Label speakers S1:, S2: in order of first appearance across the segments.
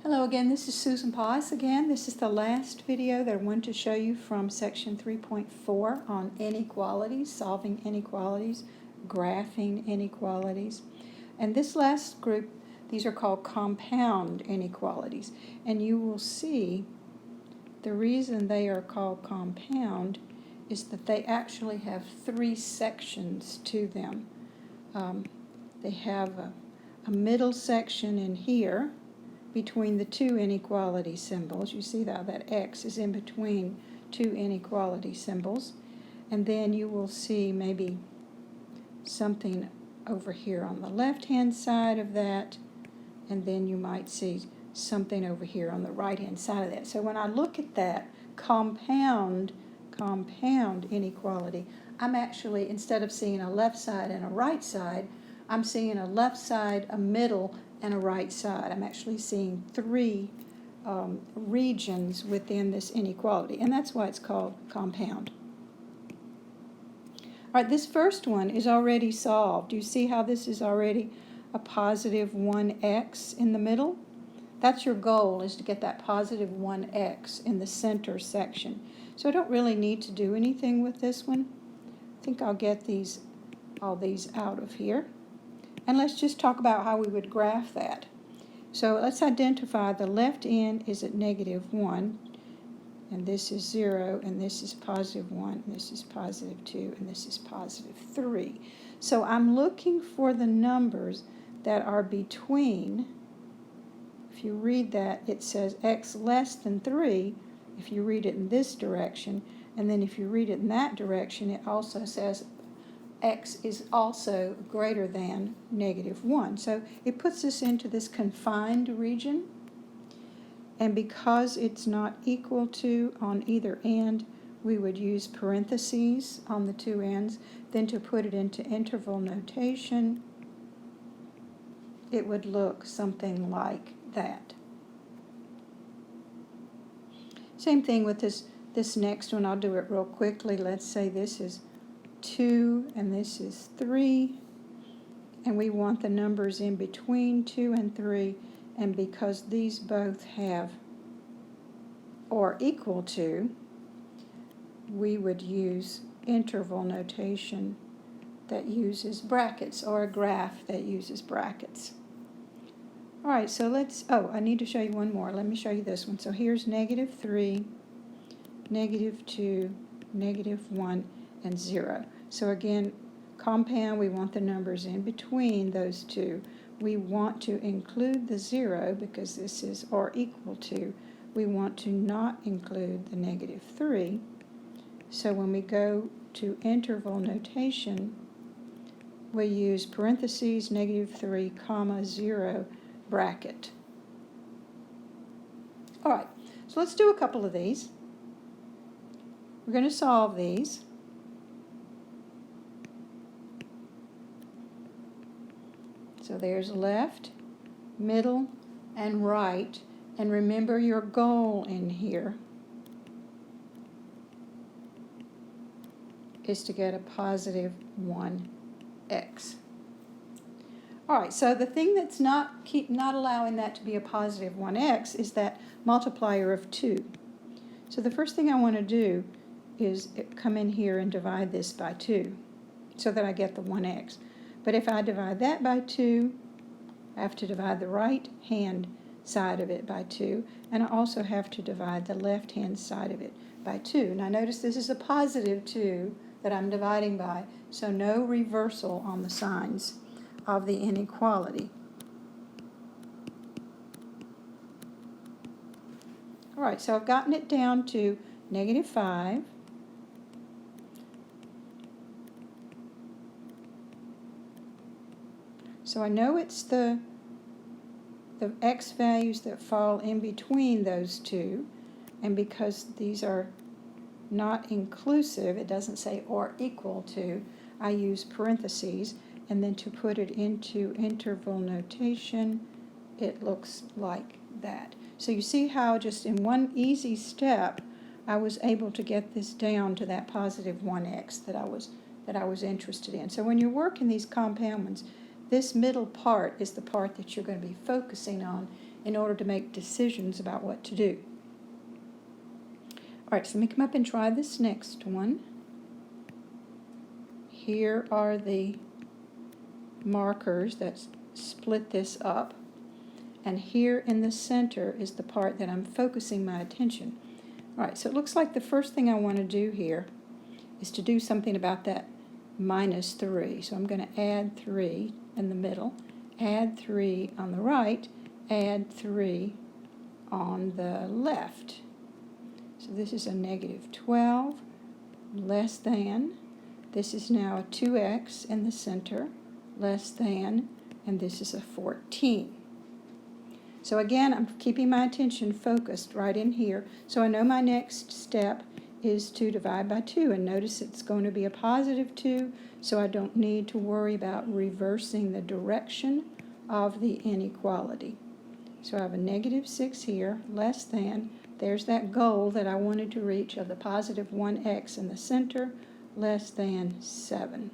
S1: Hello again, this is Susan Paz again. This is the last video that I wanted to show you from section 3.4 on inequalities, solving inequalities, graphing inequalities. And this last group, these are called compound inequalities. And you will see the reason they are called compound is that they actually have three sections to them. They have a middle section in here between the two inequality symbols. You see that X is in between two inequality symbols. And then you will see maybe something over here on the left-hand side of that, and then you might see something over here on the right-hand side of that. So when I look at that compound inequality, I'm actually, instead of seeing a left side and a right side, I'm seeing a left side, a middle, and a right side. I'm actually seeing three regions within this inequality, and that's why it's called compound. All right, this first one is already solved. You see how this is already a positive 1x in the middle? That's your goal, is to get that positive 1x in the center section. So I don't really need to do anything with this one. I think I'll get all these out of here. And let's just talk about how we would graph that. So let's identify the left end is at -1, and this is 0, and this is +1, and this is +2, and this is +3. So I'm looking for the numbers that are between, if you read that, it says x less than 3, if you read it in this direction, and then if you read it in that direction, it also says x is also greater than -1. So it puts us into this confined region, and because it's not equal to on either end, we would use parentheses on the two ends. Then to put it into interval notation, it would look something like that. Same thing with this next one. I'll do it real quickly. Let's say this is 2 and this is 3, and we want the numbers in between 2 and 3, and because these both have or equal to, we would use interval notation that uses brackets, or a graph that uses brackets. All right, so I need to show you one more. Let me show you this one. So here's -3, -2, -1, and 0. So again, compound, we want the numbers in between those two. We want to include the 0 because this is or equal to. We want to not include the -3. So when we go to interval notation, we use parentheses, -3, comma, 0, bracket. All right, so let's do a couple of these. We're going to solve these. So there's left, middle, and right. And remember your goal in here is to get a positive 1x. All right, so the thing that's not allowing that to be a positive 1x is that multiplier of 2. So the first thing I want to do is come in here and divide this by 2 so that I get the 1x. But if I divide that by 2, I have to divide the right-hand side of it by 2, and I also have to divide the left-hand side of it by 2. Now notice this is a positive 2 that I'm dividing by, so no reversal on the signs of the inequality. All right, so I've gotten it down to -5. So I know it's the x values that fall in between those two, and because these are not inclusive, it doesn't say or equal to, I use parentheses, and then to put it into interval notation, it looks like that. So you see how just in one easy step, I was able to get this down to that positive 1x that I was interested in. So when you're working these compound ones, this middle part is the part that you're going to be focusing on in order to make decisions about what to do. All right, so let me come up and try this next one. Here are the markers that split this up. And here in the center is the part that I'm focusing my attention. All right, so it looks like the first thing I want to do here is to do something about that minus 3. So I'm going to add 3 in the middle, add 3 on the right, add 3 on the left. So this is a negative 12, less than. This is now a 2x in the center, less than, and this is a 14. So again, I'm keeping my attention focused right in here. So I know my next step is to divide by 2, and notice it's going to be a positive 2, so I don't need to worry about reversing the direction of the inequality. So I have a negative 6 here, less than. There's that goal that I wanted to reach of the positive 1x in the center, less than 7.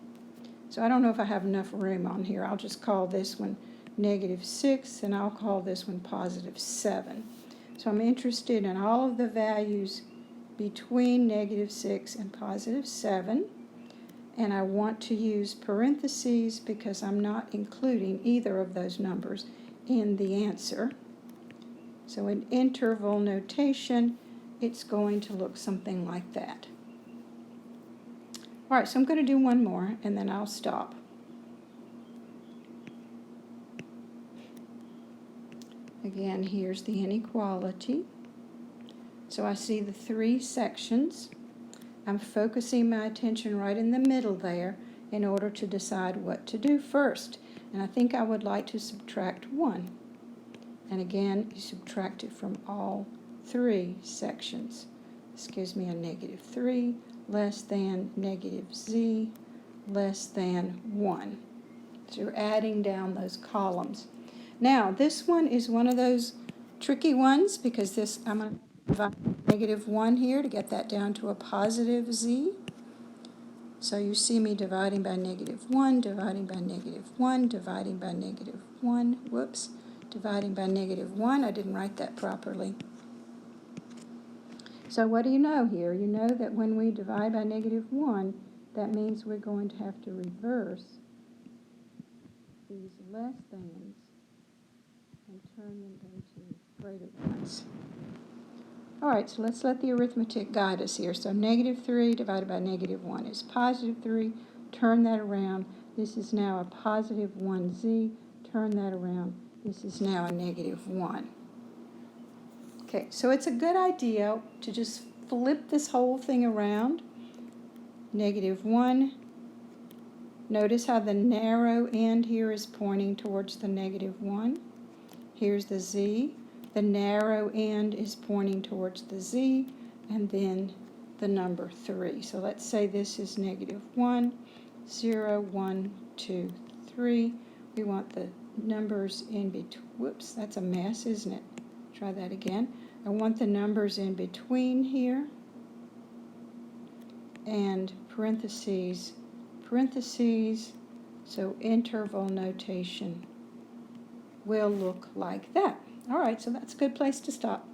S1: So I don't know if I have enough room on here. I'll just call this one negative 6, and I'll call this one positive 7. So I'm interested in all of the values between negative 6 and positive 7. And I want to use parentheses because I'm not including either of those numbers in the answer. So in interval notation, it's going to look something like that. All right, so I'm going to do one more, and then I'll stop. Again, here's the inequality. So I see the 3 sections. I'm focusing my attention right in the middle there in order to decide what to do first. And I think I would like to subtract 1. And again, you subtract it from all 3 sections. This gives me a negative 3, less than negative z, less than 1. So you're adding down those columns. Now, this one is one of those tricky ones because this, I'm going to divide negative 1 here to get that down to a positive z. So you see me dividing by negative 1, dividing by negative 1, dividing by negative 1, whoops, dividing by negative 1. I didn't write that properly. So what do you know here? You know that when we divide by negative 1, that means we're going to have to reverse these less thans and turn them into greater ones. All right, so let's let the arithmetic guide us here. So negative 3 divided by negative 1 is positive 3. Turn that around. This is now a positive 1z. Turn that around. This is now a negative 1. Okay, so it's a good idea to just flip this whole thing around. Negative 1. Notice how the narrow end here is pointing towards the negative 1. Here's the z. The narrow end is pointing towards the z, and then the number 3. So let's say this is negative 1, 0, 1, 2, 3. We want the numbers in between. Whoops, that's a mess, isn't it? Try that again. I want the numbers in between here, and parentheses, parentheses, so interval notation will look like that. All right, so that's a good place to stop.